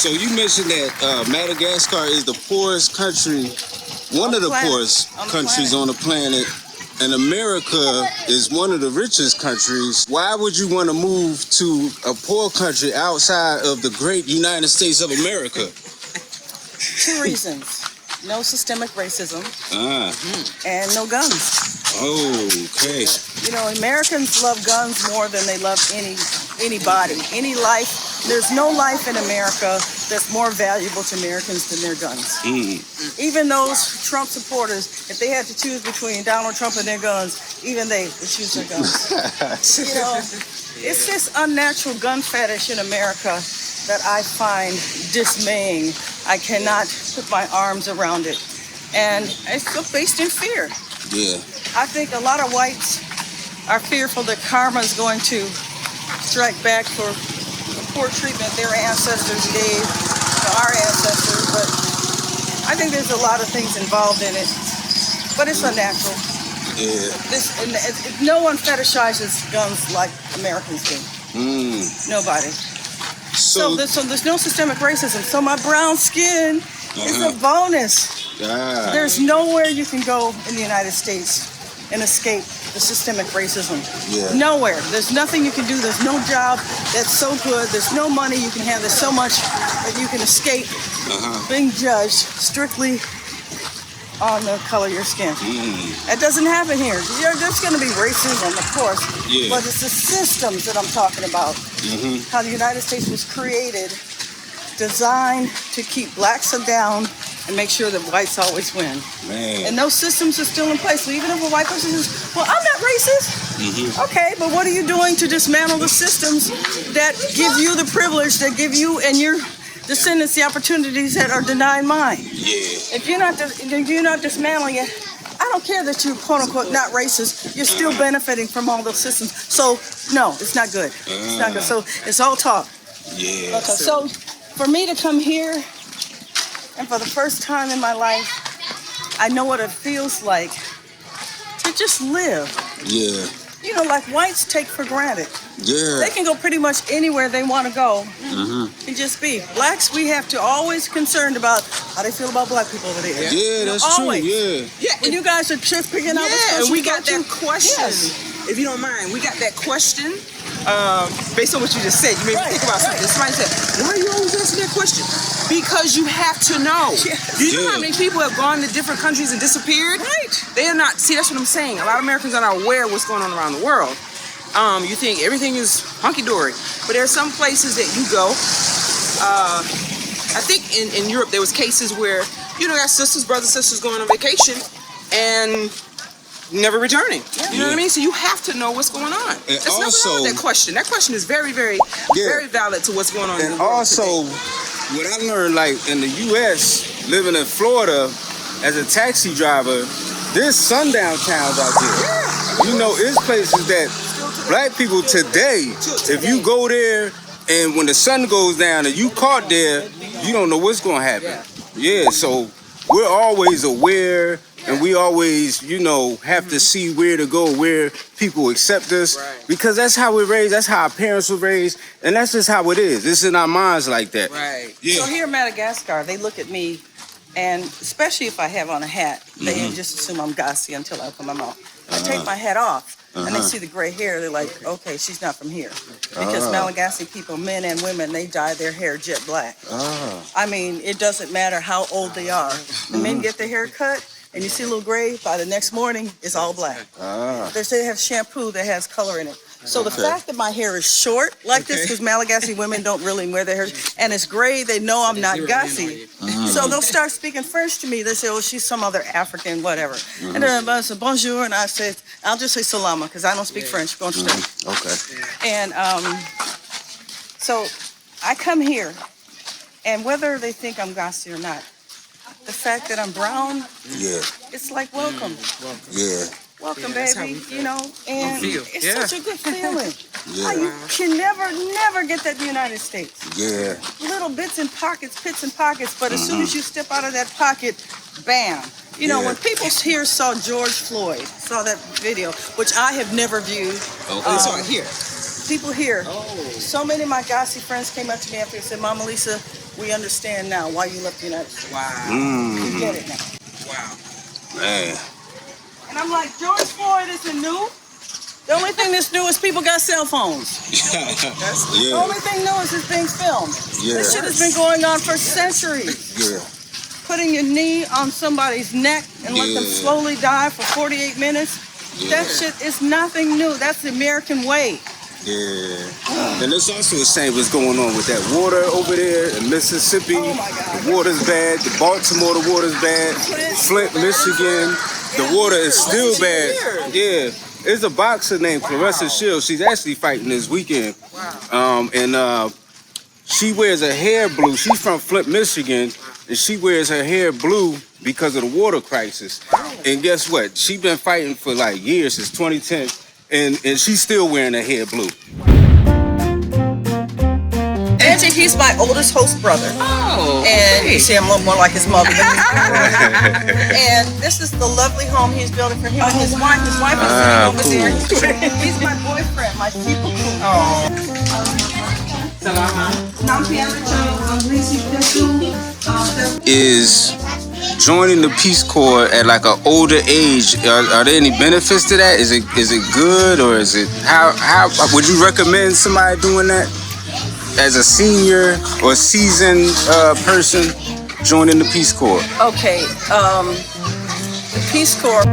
So you mentioned that Madagascar is the poorest country, one of the poorest countries on the planet, and America is one of the richest countries. Why would you want to move to a poor country outside of the great United States of America? 2 reasons. No systemic racism and no guns. Okay. You know, Americans love guns more than they love anybody, any life. There's no life in America that's more valuable to Americans than their guns. Even those Trump supporters, if they had to choose between Donald Trump and their guns, even they would choose their guns. You know, it's this unnatural gun fetish in America that I find dismaying. I cannot put my arms around it. And it's based in fear. Yeah. I think a lot of whites are fearful that karma is going to strike back for the poor treatment their ancestors gave to our ancestors, but I think there's a lot of things involved in it. But it's unnatural. Yeah. No one fetishizes guns like Americans do. Nobody. So there's no systemic racism. So my brown skin is a bonus. There's nowhere you can go in the United States and escape the systemic racism. Yeah. Nowhere. There's nothing you can do. There's no job that's so good. There's no money you can have. There's so much that you can escape being judged strictly on the color of your skin. That doesn't happen here. There's going to be racism, of course, but it's the systems that I'm talking about. How the United States was created, designed to keep blacks down and make sure that whites always win. And those systems are still in place. So even if a white person says, well, I'm not racist. Okay, but what are you doing to dismantle the systems that give you the privilege, that give you and your descendants the opportunities that are denied mine? If you're not dismantling it, I don't care that you're quote unquote not racist. You're still benefiting from all those systems. So no, it's not good. It's not good. So it's all talk. Yeah. So for me to come here, and for the first time in my life, I know what it feels like to just live. Yeah. You know, like whites take for granted. Yeah. They can go pretty much anywhere they want to go and just be. Blacks, we have to always concerned about how they feel about black people over there. Yeah, that's always. true. Yeah. When you guys are just picking out and we got that question. If you don't mind, we got that question based on what you just said. You made me think about something. Somebody said, why are you always asking that question? Because you have to know. Do you know how many people have gone to different countries and disappeared? They are not, see, that's what I'm saying. A lot of Americans are not aware of what's going on around the world. You think everything is hunky-dory. But there are some places that you go. I think in Europe there was cases where, you know, got sisters, brothers, sisters going on vacation and never returning. You know what I mean? So you have to know what's going on. And There's nothing wrong with that question. That question is very, very, very valid to what's going on in the world today. What I learned, like in the U.S., living in Florida as a taxi driver, there's sundown towns out there. You know, it's places that black people today, if you go there and when the sun goes down and you caught there, you don't know what's going to happen. Yeah, so we're always aware and we always, you know, have to see where to go, where people accept us, because that's how we're raised, that's how our parents were raised, and that's just how it is. It's in our minds like that. So here in Madagascar, they look at me, and especially if I have on a hat, they just assume I'm Gassi until I open my mouth. I take my hat off, and they see the gray hair, they're like, okay, she's not from here. Because Malagasy people, men and women, they dye their hair jet black. I mean, it doesn't matter how old they are. The men get their hair cut, and you see a little gray, by the next morning, it's all black. They have shampoo that has color in it. So the fact that my hair is short like this, because Malagasy women don't really wear their hair, and it's gray, they know I'm not Gassi. So they'll start speaking French to me. They say, oh, she's some other African, whatever. And then I say, bonjour, and I say, I'll just say salama, because I don't speak French. And so I come here, and whether they think I'm Gassi or not, the fact that I'm brown, it's like welcome. Welcome, baby, you know, and it's such a good feeling. You can never get that in the United States. Little bits and pockets, but as soon as you step out of that pocket, bam. You know, when people here saw George Floyd, saw that video, which I have never viewed. They saw it here. People here. Oh. So many of my Ghazi friends came up to me after and said, Mama Lisa, we understand now why you left the United States. Wow. We get it now. Wow. Man. And I'm like, George Floyd isn't new. The only thing that's new is people got cell phones. The only thing new is this thing's filmed. This shit has been going on for centuries. Yeah. Putting your knee on somebody's neck and let them slowly die for 48 minutes. That shit is nothing new. That's the American way. Yeah. And there's also the same what's going on with that water over there in Mississippi. Oh my God. The water's bad. The Baltimore, the water's bad. Flint, Michigan, the water is still bad. Yeah. There's a boxer named Clarissa Shields. She's actually fighting this weekend. And she wears her hair blue. She's from Flint, Michigan, and she wears her hair blue because of the water crisis. And guess what? She's been fighting for like years, since 2010, and she's still wearing her hair blue. Angie, he's my oldest host brother. Oh. And you see, I'm a little more like his mother. And this is the lovely home he's building for him and his wife. His wife is sitting over there. He's my boyfriend, my people. Is joining the Peace Corps at like an older age, are there any benefits to that? Is it good, or is it how would you recommend somebody doing that as a senior or seasoned person joining the Peace Corps? Okay, the Peace Corps.